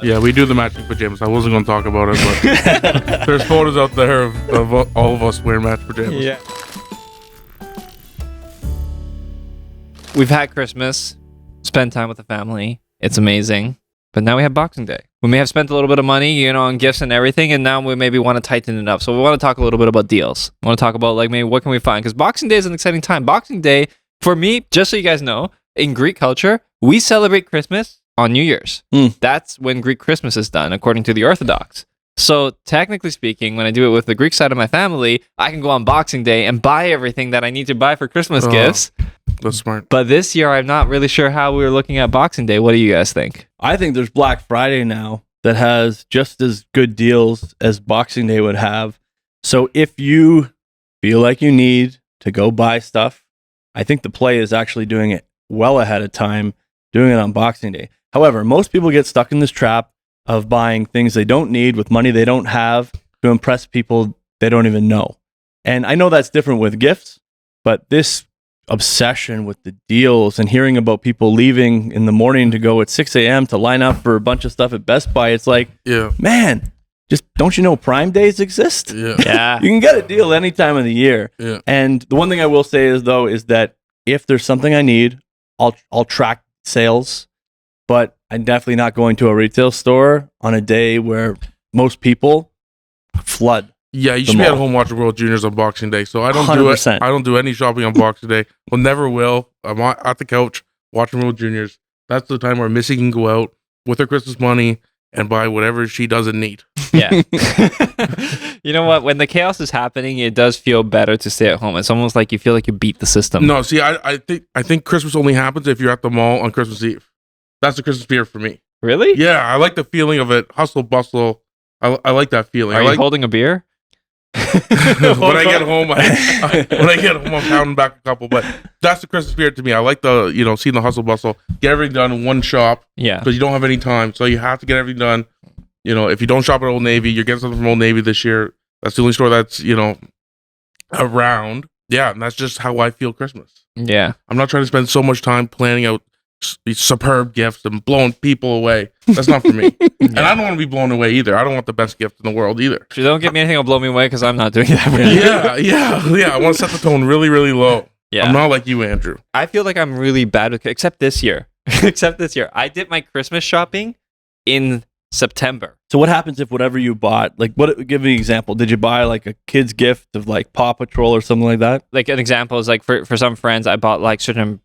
Yeah, we do the matching pajamas. I wasn't going to talk about it, but there's photos out there of all of us wearing matching pajamas. Yeah. We've had Christmas, spent time with the family. It's amazing. But now we have Boxing Day. We may have spent a little bit of money, on gifts and everything, and now we maybe want to tighten it up. So we want to talk a little bit about deals. We want to talk about maybe what can we find? Because Boxing Day is an exciting time. Boxing Day, for me, just so you guys know, in Greek culture, we celebrate Christmas on New Year's. That's when Greek Christmas is done, according to the Orthodox. So technically speaking, when I do it with the Greek side of my family, I can go on Boxing Day and buy everything that I need to buy for Christmas gifts. That's smart. But this year, I'm not really sure how we were looking at Boxing Day. What do you guys think? I think there's Black Friday now that has just as good deals as Boxing Day would have. So if you feel like you need to go buy stuff, I think the play is actually doing it well ahead of time, doing it on Boxing Day. However, most people get stuck in this trap of buying things they don't need with money they don't have to impress people they don't even know. And I know that's different with gifts, but this obsession with the deals and hearing about people leaving in the morning to go at 6 a.m. to line up for a bunch of stuff at Best Buy, it's like, man, just don't you know Prime Days exist? Yeah. You can get a deal any time of the year. Yeah. And the one thing I will say is that if there's something I need, I'll track sales, but I'm definitely not going to a retail store on a day where most people flood. Yeah, you should be at home watching World Juniors on Boxing Day. So I don't 100%. do it. I don't do any shopping on Boxing Day. Well, never will. I'm at the couch watching World Juniors. That's the time where Missy can go out with her Christmas money and buy whatever she doesn't need. Yeah. You know what? When the chaos is happening, it does feel better to stay at home. It's almost like you feel like you beat the system. No, see, I think Christmas only happens if you're at the mall on Christmas Eve. That's the Christmas spirit for me. Really? Yeah, I like the feeling of it. Hustle, bustle. I like that feeling. Are you holding a beer? When I get home, I'm pounding back a couple. But that's the Christmas spirit to me. I like the, seeing the hustle bustle, get everything done in one shop. Yeah. Because you don't have any time, so you have to get everything done. If you don't shop at Old Navy, you're getting something from Old Navy this year. That's the only store that's around. Yeah, and that's just how I feel Christmas. Yeah. I'm not trying to spend so much time planning out these superb gifts and blowing people away. That's not for me. And I don't want to be blown away either. I don't want the best gift in the world either. If you don't get me anything, it'll blow me away because I'm not doing that. Yeah. I want to set the tone really, really low. Yeah. I'm not like you, Andrew. I feel like I'm really bad with, except this year. I did my Christmas shopping in September. So what happens if whatever you bought, give me an example. Did you buy like a kid's gift of like Paw Patrol or something like that? Like an example is like for some friends, I bought like certain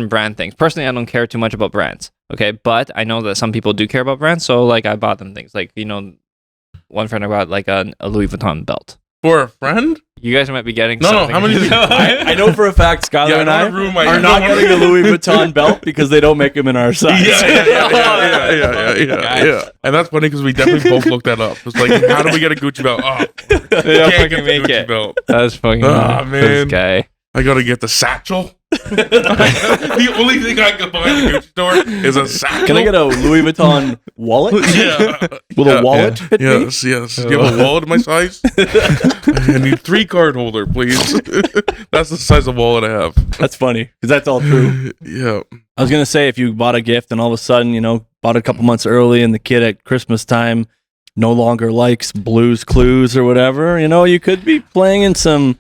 brand things. Personally, I don't care too much about brands. Okay. But I know that some people do care about brands. So like I bought them things like, one friend I bought like a Louis Vuitton belt. For a friend? You guys might be getting No, something. how many? I know for a fact Skylar and I are not getting a Louis Vuitton belt because they don't make them in our size. Yeah. And that's funny because we definitely both looked that up. It's like, how do we get a Gucci belt? Oh, Yeah, can't fucking get the make Gucci it. belt. That's fucking man. this guy. I gotta get the satchel. The only thing I can buy in the Gucci store is a satchel. Can I get a Louis Vuitton wallet? Yeah. Will a wallet fit me? Yes. Do you have a wallet in my size? I need 3 card holder, please. That's the size of wallet I have. That's funny because that's all true. Yeah. I was gonna say if you bought a gift and all of a sudden bought a couple months early and the kid at Christmas time no longer likes Blue's Clues or whatever, you could be playing in some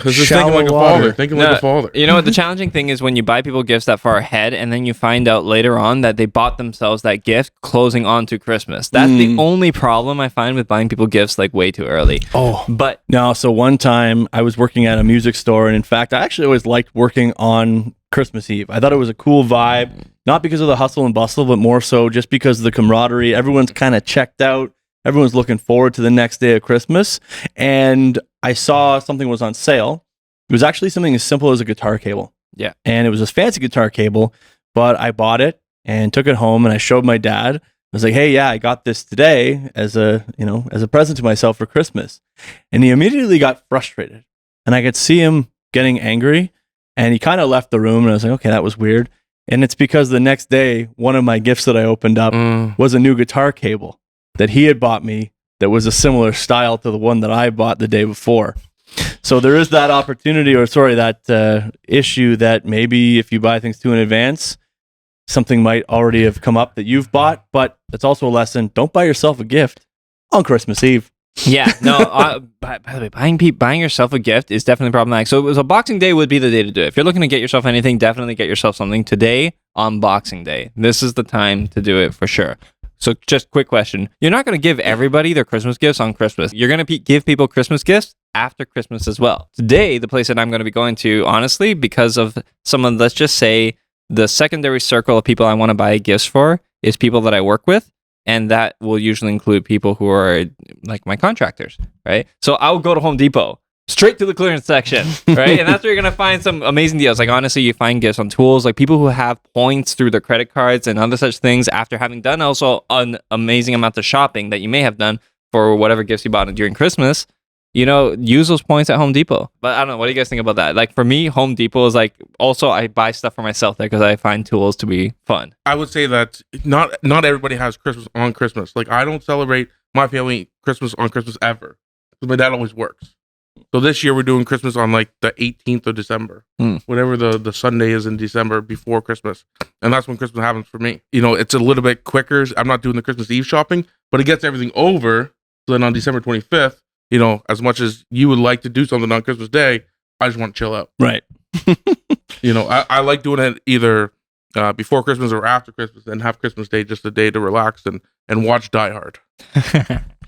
Thinking like a father. Like a father. The challenging thing is when you buy people gifts that far ahead and then you find out later on that they bought themselves that gift closing on to Christmas. That's the only problem I find with buying people gifts like way too early. Oh, but no. So one time I was working at a music store, and in fact, I actually always liked working on Christmas Eve. I thought it was a cool vibe, not because of the hustle and bustle, but more so just because of the camaraderie. Everyone's kind of checked out. Everyone's looking forward to the next day of Christmas. And I saw something was on sale. It was actually something as simple as a guitar cable. Yeah. And it was a fancy guitar cable, but I bought it and took it home and I showed my dad. I was like, hey, yeah, I got this today as a present to myself for Christmas. And he immediately got frustrated. And I could see him getting angry. And he kind of left the room. And I was like, okay, that was weird. And it's because the next day, one of my gifts that I opened up was a new guitar cable that he had bought me that was a similar style to the one that I bought the day before. So there is that opportunity, that issue that maybe if you buy things too in advance, something might already have come up that you've bought, but it's also a lesson. Don't buy yourself a gift on Christmas Eve. Yeah, no. By the way, buying yourself a gift is definitely problematic. So Boxing Day would be the day to do it. If you're looking to get yourself anything, definitely get yourself something today on Boxing Day. This is the time to do it for sure. So just quick question. You're not going to give everybody their Christmas gifts on Christmas. You're going to give people Christmas gifts after Christmas as well. Today, the place that I'm going to be going to, honestly, because of someone, let's just say the secondary circle of people I want to buy gifts for is people that I work with. And that will usually include people who are like my contractors, right? So I'll go to Home Depot, straight to the clearance section, right? And that's where you're going to find some amazing deals. Like, honestly, you find gifts on tools, like people who have points through their credit cards and other such things after having done also an amazing amount of shopping that you may have done for whatever gifts you bought during Christmas. You know, use those points at Home Depot. But I don't know. What do you guys think about that? Like, for me, Home Depot is like, also I buy stuff for myself there because I find tools to be fun. I would say that not everybody has Christmas on Christmas. Like, I don't celebrate my family Christmas on Christmas ever, because my dad always works. So this year we're doing Christmas on like the 18th of December, whatever the Sunday is in December before Christmas. And that's when Christmas happens for me. You know, it's a little bit quicker. I'm not doing the Christmas Eve shopping, but it gets everything over. So then on December 25th, you know, as much as you would like to do something on Christmas Day, I just want to chill out. Right. You know, I like doing it either before Christmas or after Christmas, and have Christmas Day just a day to relax and watch Die Hard.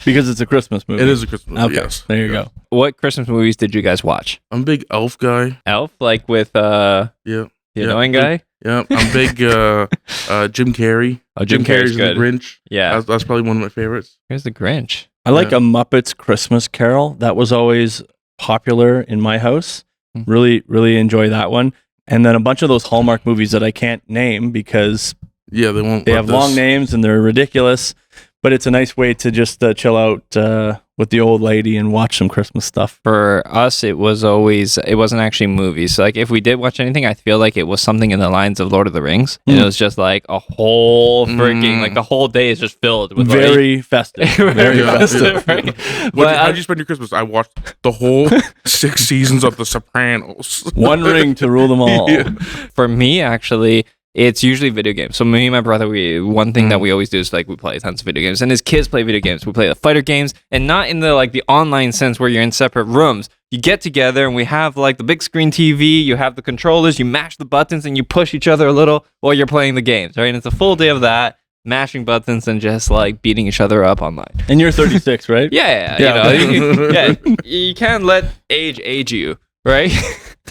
Because it's a Christmas movie. It is a Christmas movie, Okay, yes. there you Yes. go. What Christmas movies did you guys watch? I'm a big Elf guy. Elf, like with Yeah. the Yeah. annoying guy? Yeah, I'm big Jim Carrey. Oh, Jim Carrey's Carrey's good. The Grinch. Yeah. That's probably one of my favorites. Here's the Grinch. I like Yeah. A Muppets Christmas Carol. That was always popular in my house. Really, really enjoy that one. And then a bunch of those Hallmark movies that I can't name because Yeah, they won't. they let have this- long names and they're ridiculous. But it's a nice way to just chill out with the old lady and watch some Christmas stuff. For us, it wasn't actually movies. So, like, if we did watch anything, I feel like it was something in the lines of Lord of the Rings. And it was just like a whole freaking, like the whole day is just filled with Very festive. very Yeah. festive, right? How'd you spend your Christmas? I watched the whole 6 seasons of The Sopranos. One ring to rule them all. Yeah. For me, actually, it's usually video games. So me and my brother, one thing that we always do is like we play tons of video games, and his kids play video games. We play the fighter games, and not in the like the online sense where you're in separate rooms. You get together and we have like the big screen TV. You have the controllers. You mash the buttons and you push each other a little while you're playing the games. Right, and it's a full day of that, mashing buttons and just like beating each other up online. And you're 36, right? Yeah. You can't let age you, right?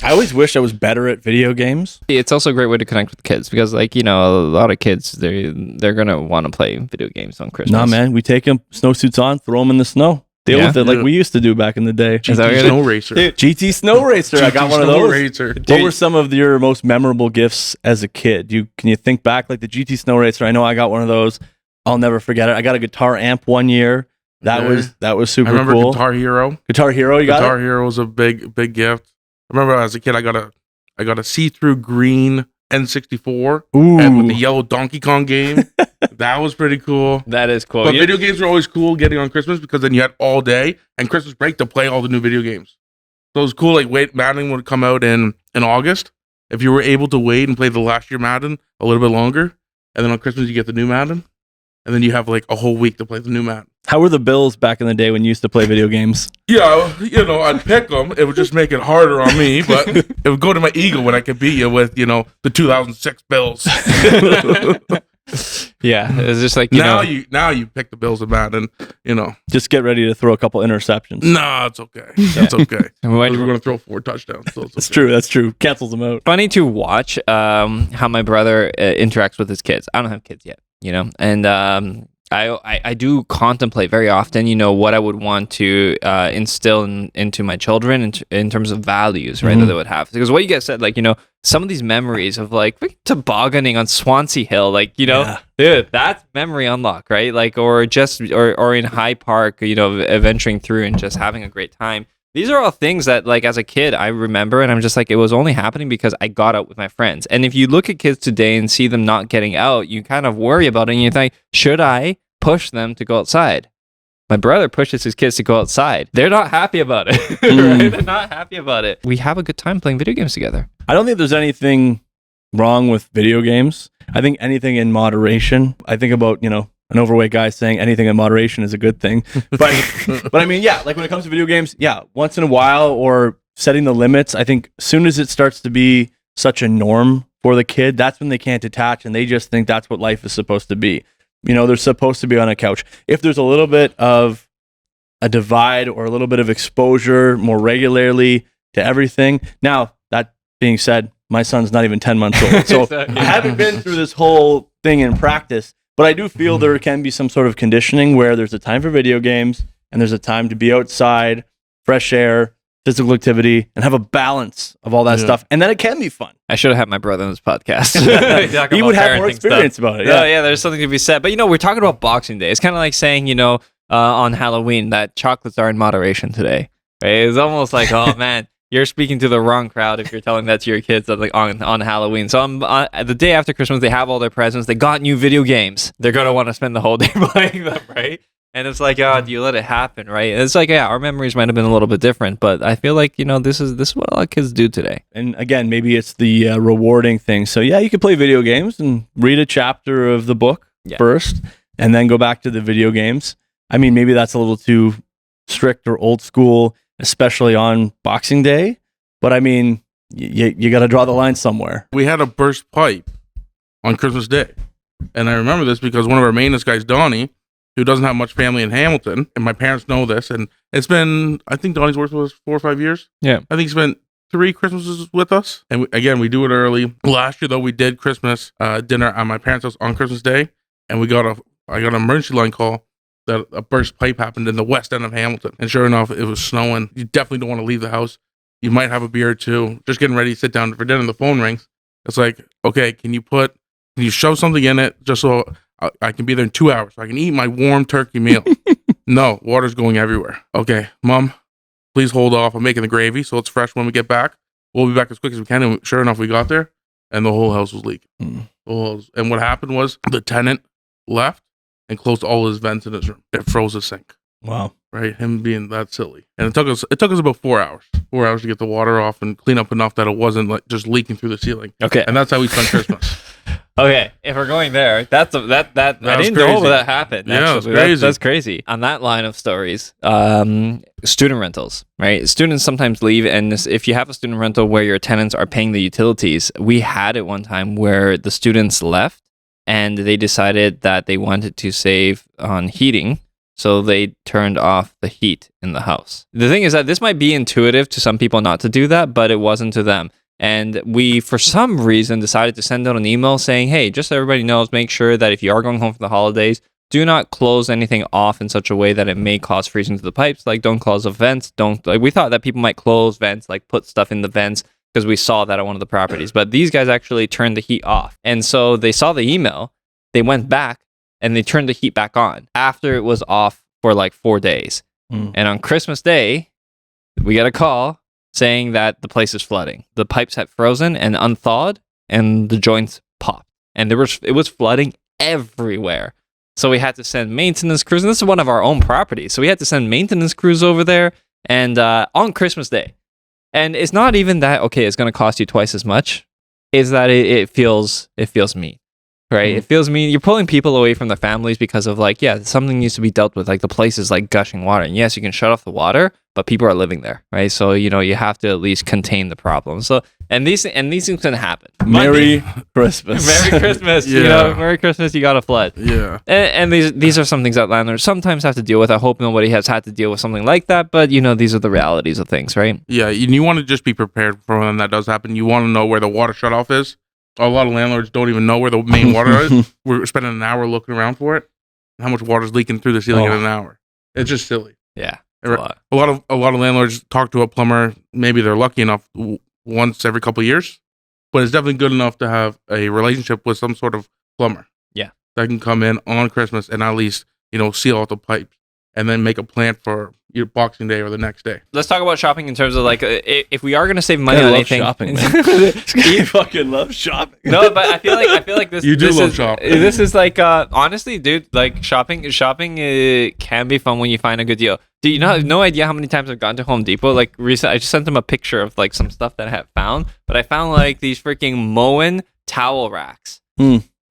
I always wish I was better at video games. It's also a great way to connect with kids because, like, you know, a lot of kids they're gonna want to play video games on Christmas. Nah, man, we take them snowsuits on, throw them in the snow, deal Yeah. with it like Yeah. we used to do back in the day. Is that what you're Snow Racer. Dude, GT Snow Racer, I got GT one of Snow those. Racer. What were some of your most memorable gifts as a kid? Can you think back, like the GT Snow Racer? I know I got one of those. I'll never forget it. I got a guitar amp one year. That Yeah. was I super remember cool. Guitar Hero. Guitar Hero, you got Guitar it? Hero was a big gift. I remember as a kid, I got a see-through green N64 and with the Ooh, yellow Donkey Kong game. That was pretty cool. That is cool. But video games were always cool getting on Christmas because then you had all day and Christmas break to play all the new video games. So it was cool. Like, Madden would come out in August. If you were able to wait and play the last year Madden a little bit longer, and then on Christmas you get the new Madden, and then you have like a whole week to play the new Madden. how were the Bills back in the day when you used to play video games? Yeah, you know, I'd pick them. It would just make it harder on me, but it would go to my ego when I could beat you with, you know, the 2006 Bills. Yeah, it's just like now you pick the Bills and Madden, you know. Just get ready to throw a couple interceptions. No, it's okay. It's okay. When- We're going to throw 4 touchdowns. So it's That's okay. true. That's true. Cancels them out. funny to watch how my brother interacts with his kids. I don't have kids yet, you know, and I do contemplate very often, you know, what I would want to instill into my children in terms of values, right, that they would have. Because what you guys said, like, you know, some of these memories of like tobogganing on Swansea Hill, like, you know, dude, that's memory unlock, right? Like, or just or in Hyde Park, you know, adventuring through and just having a great time. These are all things that, like, as a kid, I remember, and I'm just like, it was only happening because I got out with my friends. And if you look at kids today and see them not getting out, you kind of worry about it, and you think, should I push them to go outside? My brother pushes his kids to go outside. They're not happy about it. Right? They're not happy about it. We have a good time playing video games together. I don't think there's anything wrong with video games. I think anything in moderation. I think about, an overweight guy saying anything in moderation is a good thing. But but I mean, yeah, like when it comes to video games, yeah, once in a while or setting the limits, I think as soon as it starts to be such a norm for the kid, that's when they can't detach and they just think that's what life is supposed to be. They're supposed to be on a couch. If there's a little bit of a divide or a little bit of exposure more regularly to everything. Now, that being said, my son's not even 10 months old. So I haven't been through this whole thing in practice, but I do feel there can be some sort of conditioning where there's a time for video games and there's a time to be outside, fresh air, physical activity, and have a balance of all that stuff. And then it can be fun. I should have had my brother on this podcast. He would have more experience about it. Yeah. Yeah, there's something to be said. But, we're talking about Boxing Day. It's kind of like saying, on Halloween that chocolates are in moderation today. Right? It's almost like, oh, man, you're speaking to the wrong crowd if you're telling that to your kids on Halloween. So the day after Christmas, they have all their presents. They got new video games. They're going to want to spend the whole day playing them, right? And it's like, oh, do you let it happen, right? And it's like, yeah, our memories might have been a little bit different, but I feel like, this is what a lot of kids do today. And again, maybe it's the rewarding thing. So yeah, you could play video games and read a chapter of the book first, and then go back to the video games. I mean, maybe that's a little too strict or old school, especially on Boxing Day. But I mean, you got to draw the line somewhere. We had a burst pipe on Christmas Day. And I remember this because one of our maintenance guys, Donnie, who doesn't have much family in Hamilton, and my parents know this, and it's been, I think Donnie's worked with us 4 or 5 years. Yeah. I think he spent 3 Christmases with us. And we do it early. Last year, though, we did Christmas dinner at my parents' house on Christmas Day, and I got an emergency line call that a burst pipe happened in the west end of Hamilton. And sure enough, it was snowing. You definitely don't want to leave the house. You might have a beer or two. Just getting ready to sit down for dinner, the phone rings. It's like, okay, can you shove something in it just so I can be there in 2 hours so I can eat my warm turkey meal? No, water's going everywhere. Okay, Mom, please hold off. I'm making the gravy so it's fresh when we get back. We'll be back as quick as we can. And sure enough, we got there and the whole house was leaking. And what happened was the tenant left and closed all his vents in his room. It froze the sink. Wow. Right? Him being that silly. And it took us about 4 hours. 4 hours to get the water off and clean up enough that it wasn't like just leaking through the ceiling. Okay. And that's how we spent Christmas. Okay, if we're going there, that I didn't know that happened. Yeah, that's actually. crazy. That's crazy. On that line of stories, student rentals, right? Students sometimes leave, and if you have a student rental where your tenants are paying the utilities, we had it one time where the students left and they decided that they wanted to save on heating, so they turned off the heat in the house. The thing is that this might be intuitive to some people not to do that, but it wasn't to them. And we, for some reason, decided to send out an email saying, hey, just so everybody knows, make sure that if you are going home for the holidays, do not close anything off in such a way that it may cause freezing to the pipes. Like, don't close the vents. We thought that people might close vents, like put stuff in the vents, because we saw that at one of the properties. But these guys actually turned the heat off. And so they saw the email, they went back, and they turned the heat back on after it was off for like 4 days. And on Christmas Day, we got a call saying that the place is flooding. The pipes had frozen and unthawed, and the joints popped. And it was flooding everywhere. So we had to send maintenance crews. And this is one of our own properties. So we had to send maintenance crews over there and on Christmas Day. And it's not even that, okay, it's going to cost you twice as much. It's that it feels mean. Right? It feels mean. You're pulling people away from their families because of like, yeah, something needs to be dealt with. Like the place is like gushing water. And yes, you can shut off the water, but people are living there, right? So, you have to at least contain the problem. So, and these things can happen. Merry Christmas. Merry Christmas. Yeah. Merry Christmas, you got a flood. Yeah. And these are some things that landlords sometimes have to deal with. I hope nobody has had to deal with something like that, but these are the realities of things, right? Yeah, and you want to just be prepared for when that does happen. You want to know where the water shutoff is. A lot of landlords don't even know where the main water is. We're spending an hour looking around for it. How much water is leaking through the ceiling in an hour? It's just silly. Yeah, a lot of landlords talk to a plumber. Maybe they're lucky enough once every couple of years, but it's definitely good enough to have a relationship with some sort of plumber. Yeah, that can come in on Christmas and at least seal all the pipes and then make a plan for your Boxing Day or the next day. Let's talk about shopping in terms of like if we are going to save money I on love anything. Shopping, man. I fucking love shopping. No, but I feel like this. You do this love is, shopping. This is like honestly, dude. Like shopping can be fun when you find a good deal. Do you have no idea how many times I've gone to Home Depot? Like recently, I just sent them a picture of like some stuff that I have found, but I found like these freaking Moen towel racks.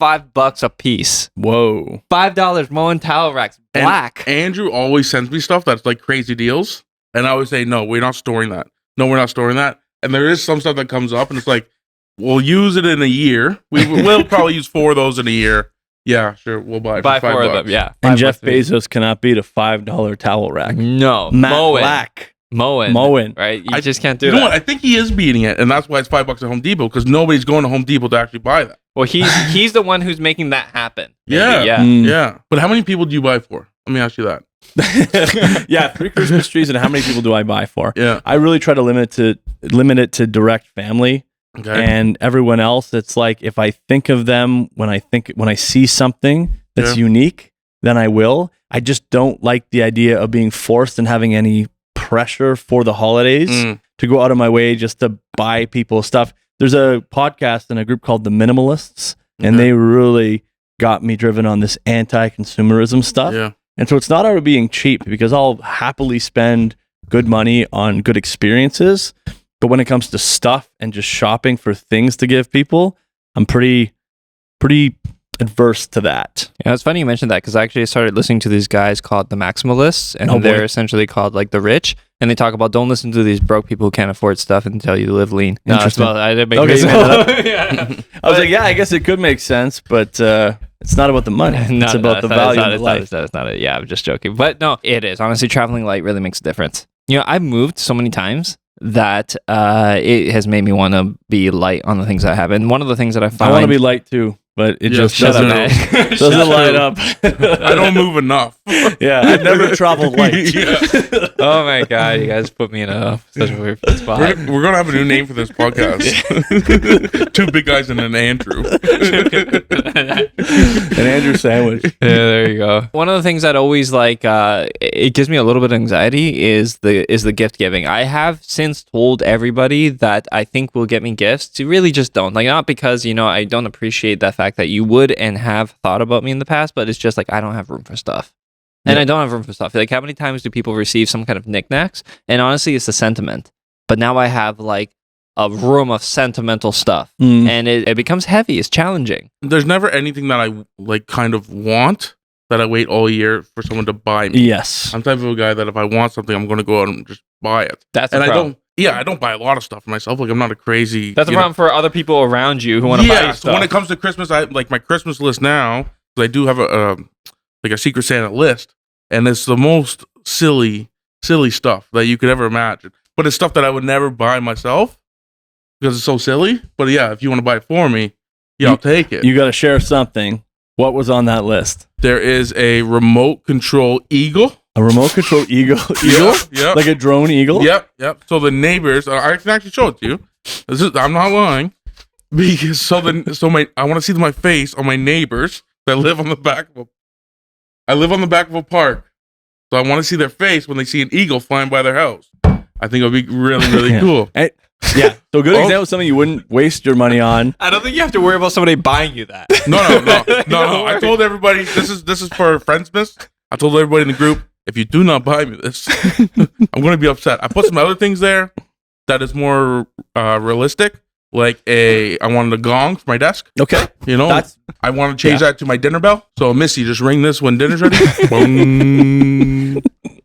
$5 a piece. Whoa. $5 Moen towel racks, And black. Andrew always sends me stuff that's like crazy deals, and I always say, "No, we're not storing that. No, we're not storing that." And there is some stuff that comes up, and it's like, "We'll use it in a year. We'll probably use 4 of those in a year." Yeah, sure, we'll buy it Buy for 4 of $5. them, yeah. And 5 Jeff bucks a piece. Bezos cannot beat a $5 towel rack. No. Matte Moen. black. Moen. Right? You just can't do You that. know what? I think he is beating it, and that's why it's $5 at Home Depot, because nobody's going to Home Depot to actually buy that. Well, he's the one who's making that happen. Maybe, Yeah. Yeah. Mm. Yeah, but how many people do you buy for? Let me ask you that. Yeah, 3 Christmas trees, and how many people do I buy for? Yeah. I really try to limit it to direct family. Okay. And everyone else, it's like if I think of them when I see something that's Yeah. unique, then I will. I just don't like the idea of being forced and having any pressure for the holidays Mm. to go out of my way just to buy people stuff. There's a podcast and a group called The Minimalists, and Okay. they really got me driven on this anti-consumerism stuff. Yeah. And so it's not out of being cheap, because I'll happily spend good money on good experiences. But when it comes to stuff and just shopping for things to give people, I'm pretty adverse to that. Yeah, it's funny you mentioned that because I actually started listening to these guys called the Maximalists, and Oh, boy. they're essentially called like the rich, and they talk about don't listen to these broke people who can't afford stuff and tell you to live lean. No, that's Interesting. about, I didn't make Okay, this you made that up. Yeah. I was like, yeah, I guess it could make sense, but it's not about the money. It's about the value of life. That's not it. Yeah, I'm just joking. But no, it is. Honestly, traveling light really makes a difference. You know, I've moved so many times that it has made me want to be light on the things I have. And one of the things that I find... I want to be light too, but it Yeah, just Shut up, doesn't, man. doesn't line up. I don't move enough. Yeah, I've never traveled light. Yeah. Oh my God, you guys put me in such a weird spot. We're gonna have a new name for this podcast. 2 big guys and an Andrew. An Andrew sandwich. Yeah, there you go. One of the things that always it gives me a little bit of anxiety is the gift giving. I have since told everybody that I think will get me gifts to really just don't. Like, not because, I don't appreciate the fact that you would and have thought about me in the past, but it's just like I don't have room for stuff. And Yeah. I don't have room for stuff. Like, how many times do people receive some kind of knickknacks? And honestly, it's a sentiment. But now I have like a room of sentimental stuff. Mm. And it becomes heavy. It's challenging. There's never anything that I like kind of want that I wait all year for someone to buy me. Yes. I'm the type of a guy that if I want something, I'm gonna go out and just buy it. That's And the I problem. don't buy a lot of stuff for myself. Like I'm not a crazy. That's the you know- problem for other people around you who want to buy Yeah. you So stuff. when it comes to Christmas, I like my Christmas list now. 'Cause I do have a Secret Santa list, and it's the most silly stuff that you could ever imagine. But it's stuff that I would never buy myself because it's so silly. But yeah, if you want to buy it for me, yeah, I'll take it. You got to share something. What was on that list? There is a remote control eagle. A remote control eagle? Yep. Like a drone eagle? Yep. So the neighbors, I can actually show it to you. I'm not lying. Because I want to see my face on my neighbors that live on the back of I live on the back of a park. So I want to see their face when they see an eagle flying by their house. I think it'll be really, really Yeah. cool. Yeah. So good Oh. example of something you wouldn't waste your money on. I don't think you have to worry about somebody buying you that. No. I told everybody this is for Friendsmas. I told everybody in the group, if you do not buy me this, I'm going to be upset. I put some other things there that is more realistic. Like I wanted a gong for my desk. Okay. That's I want to change that to my dinner bell. So Missy, just ring this when dinner's ready. Bong,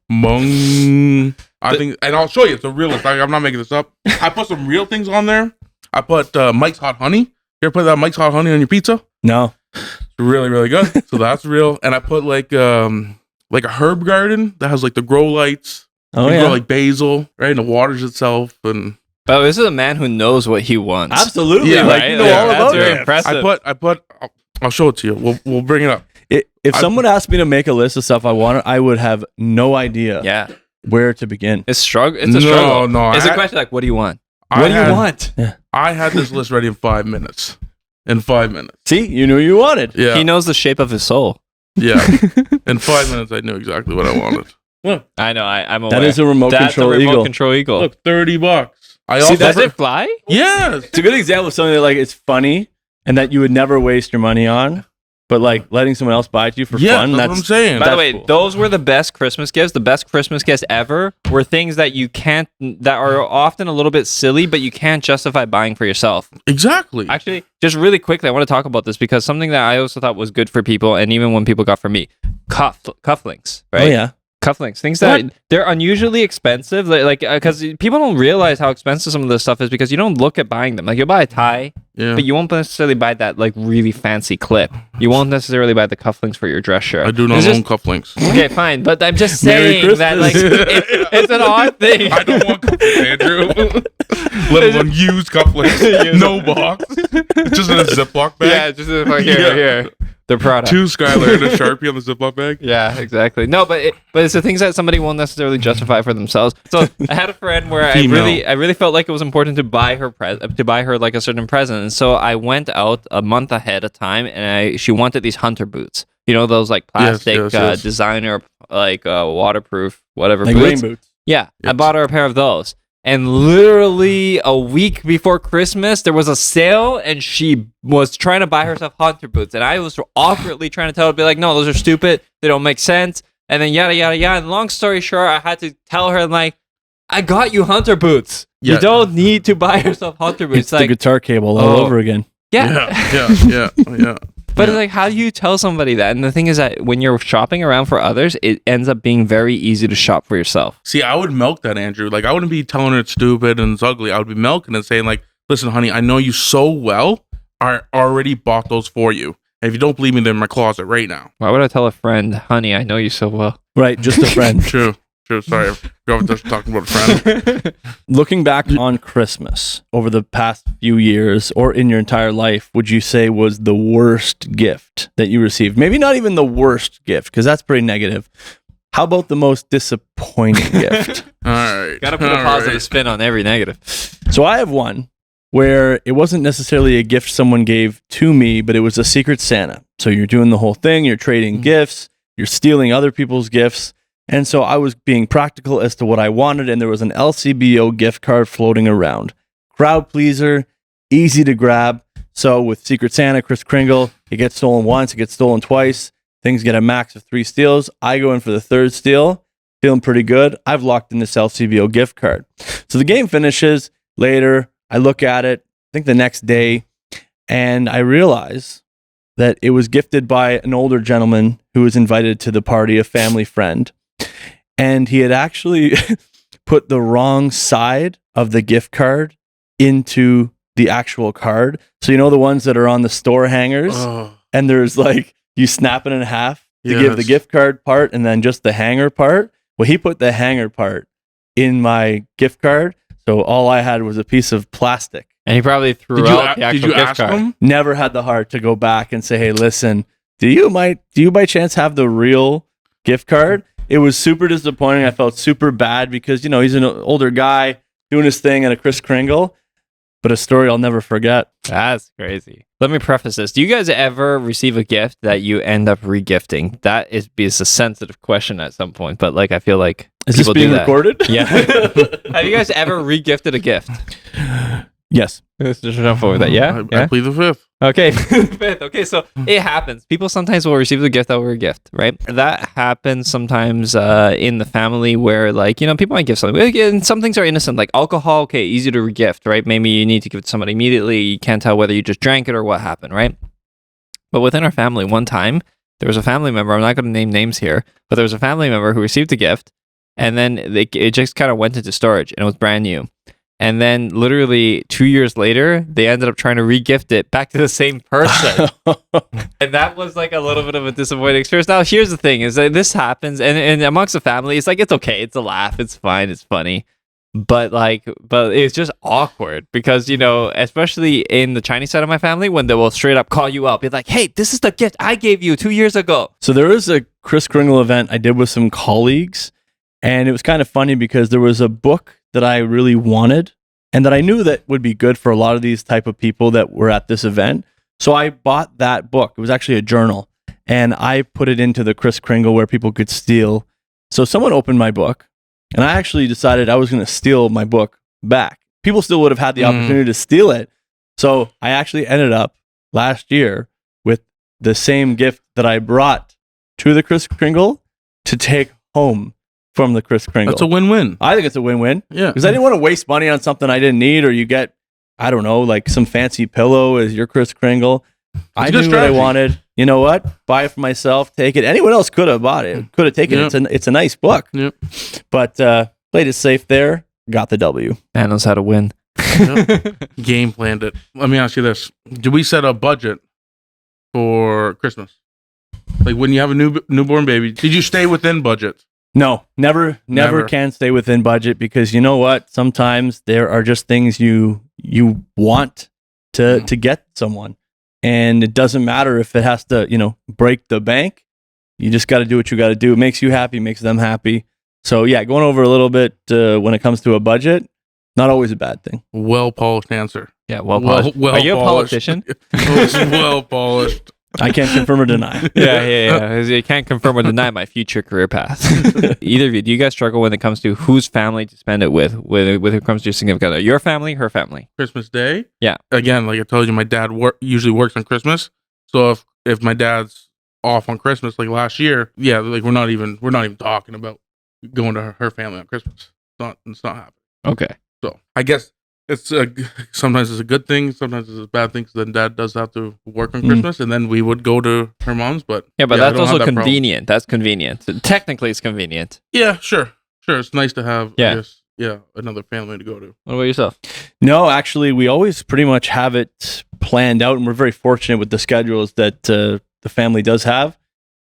bong. I think, and I'll show you. It's a real. I'm not making this up. I put some real things on there. I put Mike's Hot Honey. You ever put that Mike's Hot Honey on your pizza? no. It's really, really good. So that's real. And I put like a herb garden that has like the grow lights. Oh, you yeah. grow like basil, right? And it waters itself. And But this is a man who knows what he wants. Absolutely. Yeah, like, right? you know Yeah, all that's about very it. impressive. I put. I'll show it to you. We'll bring it up. If I- someone asked me to make a list of stuff I wanted, I would have no idea Yeah, where to begin. it's struggle. It's a No, struggle. no, It's I- a question like, what do you want? What do you want? I had this list ready in 5 minutes. In 5 minutes. See, you knew you wanted. Yeah. He knows the shape of his soul. Yeah. In 5 minutes, I knew exactly what I wanted. I know. I'm aware. That is a remote That's control a remote eagle. control eagle. Look, $30. I See, also Does it fly? Yes. It's a good example of something that like it's funny and that you would never waste your money on. But like letting someone else buy it to you for Yeah, fun, that's what I'm saying. By the that's way, cool. those were the best Christmas gifts. The best Christmas gifts ever were things that that are often a little bit silly, but you can't justify buying for yourself. Exactly. Actually, just really quickly, I want to talk about this because something that I also thought was good for people, and even when people got for me, cufflinks, right? Oh yeah. Cufflinks, things that they're unusually expensive, like because people don't realize how expensive some of this stuff is because you don't look at buying them. Like you'll buy a tie, Yeah. but you won't necessarily buy that like really fancy clip. You won't necessarily buy the cufflinks for your dress shirt. I do not It's own just- cufflinks. Okay, fine, but I'm just Merry saying that like Christmas. it's an odd thing. I don't want cufflinks, Andrew. Let alone used cufflinks. No box. Just in a Ziploc bag. Yeah, just like here, Yeah. here. The product. 2 Skylar and a Sharpie on the Ziploc bag. Yeah, exactly. No, but it's the things that somebody won't necessarily justify for themselves. So I had a friend where Female. I really felt like it was important to buy her like a certain present, and so I went out a month ahead of time, and she wanted these hunter boots. You know those like plastic yes. designer like waterproof whatever Like boots. rain boots. Yeah, I Yes. bought her a pair of those. And literally a week before Christmas, there was a sale, and she was trying to buy herself hunter boots. And I was awkwardly trying to tell her, be like, no, those are stupid. They don't make sense. And then yada, yada, yada. And long story short, I had to tell her, like, I got you hunter boots. Yeah. You don't need to buy yourself hunter boots. It's the Like, guitar cable all oh. over again. yeah. Yeah. But it's like, how do you tell somebody that? And the thing is that when you're shopping around for others, it ends up being very easy to shop for yourself. See, I would milk that, Andrew. Like, I wouldn't be telling her it's stupid and it's ugly. I would be milking it, saying, like, listen, honey, I know you so well. I already bought those for you. And if you don't believe me, they're in my closet right now. Why would I tell a friend, honey, I know you so well? Right, just a friend. True. Sorry. I forgot what talking about a friend. Looking back on Christmas over the past few years or in your entire life, would you say was the worst gift that you received? Maybe not even the worst gift, because that's pretty negative. How about the most disappointing gift? All right. Gotta put a All positive right. spin on every negative. So I have one where it wasn't necessarily a gift someone gave to me, but it was a Secret Santa. So you're doing the whole thing, you're trading gifts, you're stealing other people's gifts. And so I was being practical as to what I wanted, and there was an LCBO gift card floating around. Crowd pleaser, easy to grab. So with Secret Santa, Kris Kringle, it gets stolen once, it gets stolen twice. Things get a max of 3 steals. I go in for the 3rd steal, feeling pretty good. I've locked in this LCBO gift card. So the game finishes later. I look at it, I think the next day, and I realize that it was gifted by an older gentleman who was invited to the party, a family friend. And he had actually put the wrong side of the gift card into the actual card. So you know the ones that are on the store hangers, Oh, and there's like you snap it in half to give the Yes. gift card part and then just the hanger part. Well, he put the hanger part in my gift card, so all I had was a piece of plastic. And he probably threw did you, out the did actual you gift ask card. him? Never had the heart to go back and say, "Hey, listen, do you by chance have the real gift card?" It was super disappointing. I felt super bad because, you know, he's an older guy doing his thing at a Kris Kringle, but a story I'll never forget. That's crazy. Let me preface this. Do you guys ever receive a gift that you end up regifting? That is a sensitive question at some point, but like I feel like Is this people being do that. recorded? Yeah. Have you guys ever regifted a gift? Yes. Let's just jump over that. Yeah. I plead the fifth. Okay. Fifth. Okay, so it happens. People sometimes will receive the gift over a gift, right? That happens sometimes in the family where, like, you know, people might give something. Again, some things are innocent, like alcohol. Okay, easy to regift, right? Maybe you need to give it to somebody immediately. You can't tell whether you just drank it or what happened, right? But within our family, one time there was a family member. I'm not going to name names here, but there was a family member who received a gift, and then it just kind of went into storage, and it was brand new. And then literally 2 years later, they ended up trying to re-gift it back to the same person. And that was like a little bit of a disappointing experience. Now, here's the thing is that this happens and amongst the family, it's like, it's okay. It's a laugh. It's fine. It's funny. But it's just awkward because, you know, especially in the Chinese side of my family, when they will straight up call you up, be like, hey, this is the gift I gave you 2 years ago. So there was a Kris Kringle event I did with some colleagues, and it was kind of funny because there was a book that I really wanted and that I knew that would be good for a lot of these type of people that were at this event. So I bought that book. It was actually a journal, and I put it into the Kris Kringle where people could steal. So someone opened my book, and I actually decided I was going to steal my book back. People still would have had the opportunity to steal it. So I actually ended up last year with the same gift that I brought to the Kris Kringle to take home from the Kris Kringle. That's a win-win. I think it's a win-win Yeah. because I didn't want to waste money on something I didn't need, or you get, I don't know, like some fancy pillow as your Kris Kringle. I a knew good what I strategy. wanted. You know what? Buy it for myself. Take it. Anyone else could have bought it. Could have taken it. It's a nice book. Yep. But played it safe there. Got the W. Man knows how to win. Game planned it. Let me ask you this: do we set a budget for Christmas? Like when you have a newborn baby, did you stay within budget? No, never Never. can stay within budget because you know what? Sometimes there are just things you want to get someone, and it doesn't matter if it has to, break the bank. You just got to do what you got to do. It makes you happy, makes them happy. So yeah, going over a little bit when it comes to a budget, not always a bad thing. Well polished answer. Yeah, well polished. Are you a polished. politician? Well polished. I can't confirm or deny. yeah. You can't confirm or deny my future career path. Either of you, do you guys struggle when it comes to whose family to spend it with when it comes to your significant other? Your family, her family? Christmas Day. Yeah. Again, like I told you, my dad usually works on Christmas. So if my dad's off on Christmas, like last year, yeah, like we're not even talking about going to her family on Christmas. It's not happening. Okay. So I guess it's sometimes it's a good thing, sometimes it's a bad thing. Because then dad does have to work on Christmas, and then we would go to her mom's. But Yeah, but I that's don't have also that problem. convenient. That's convenient. Technically, it's convenient. Yeah, sure. It's nice to have. Yeah. I guess, another family to go to. What about yourself? No, actually, we always pretty much have it planned out, and we're very fortunate with the schedules that the family does have.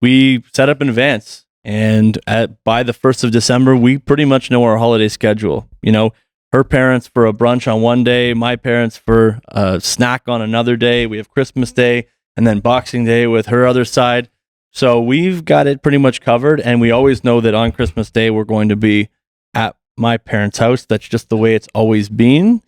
We set up in advance, and by the 1st of December, we pretty much know our holiday schedule. Her parents for a brunch on one day, my parents for a snack on another day. We have Christmas Day, and then Boxing Day with her other side. So we've got it pretty much covered, and we always know that on Christmas Day, we're going to be at my parents' house. That's just the way it's always been,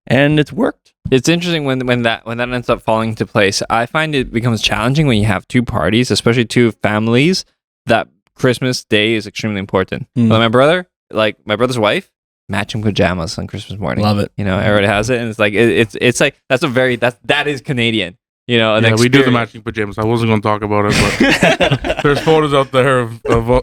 and it's worked. It's interesting when that ends up falling into place. I find it becomes challenging when you have two parties, especially two families. That Christmas Day is extremely important. Like my brother's wife, matching pajamas on Christmas morning. Love it. Everybody has it, and it's like it's like that is Canadian. Yeah, we do the matching pajamas. I wasn't going to talk about it, but there's photos out there of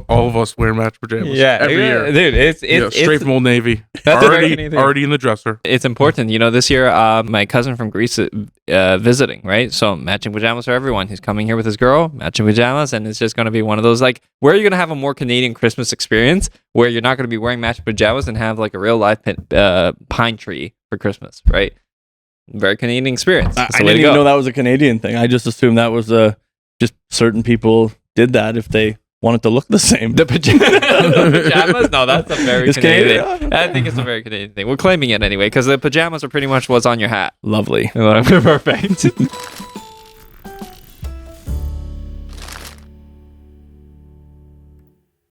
all of us wearing matching pajamas. Every year, dude. It's straight from Old Navy. That's very Canadian. already in the dresser. It's important. This year, my cousin from Greece visiting, right? So matching pajamas for everyone. He's coming here with his girl, matching pajamas, and it's just going to be one of those, like, where you're going to have a more Canadian Christmas experience where you're not going to be wearing matching pajamas and have like a real live pine tree for Christmas, right? Very Canadian experience. I That's the way didn't to even go. know that was a Canadian thing. I just assumed that was just certain people did that if they wanted to look the same. The pajamas? No, that's a very It's Canadian Canadian? thing. I think it's a very Canadian thing. We're claiming it anyway because the pajamas are pretty much what's on your hat. Lovely. Perfect.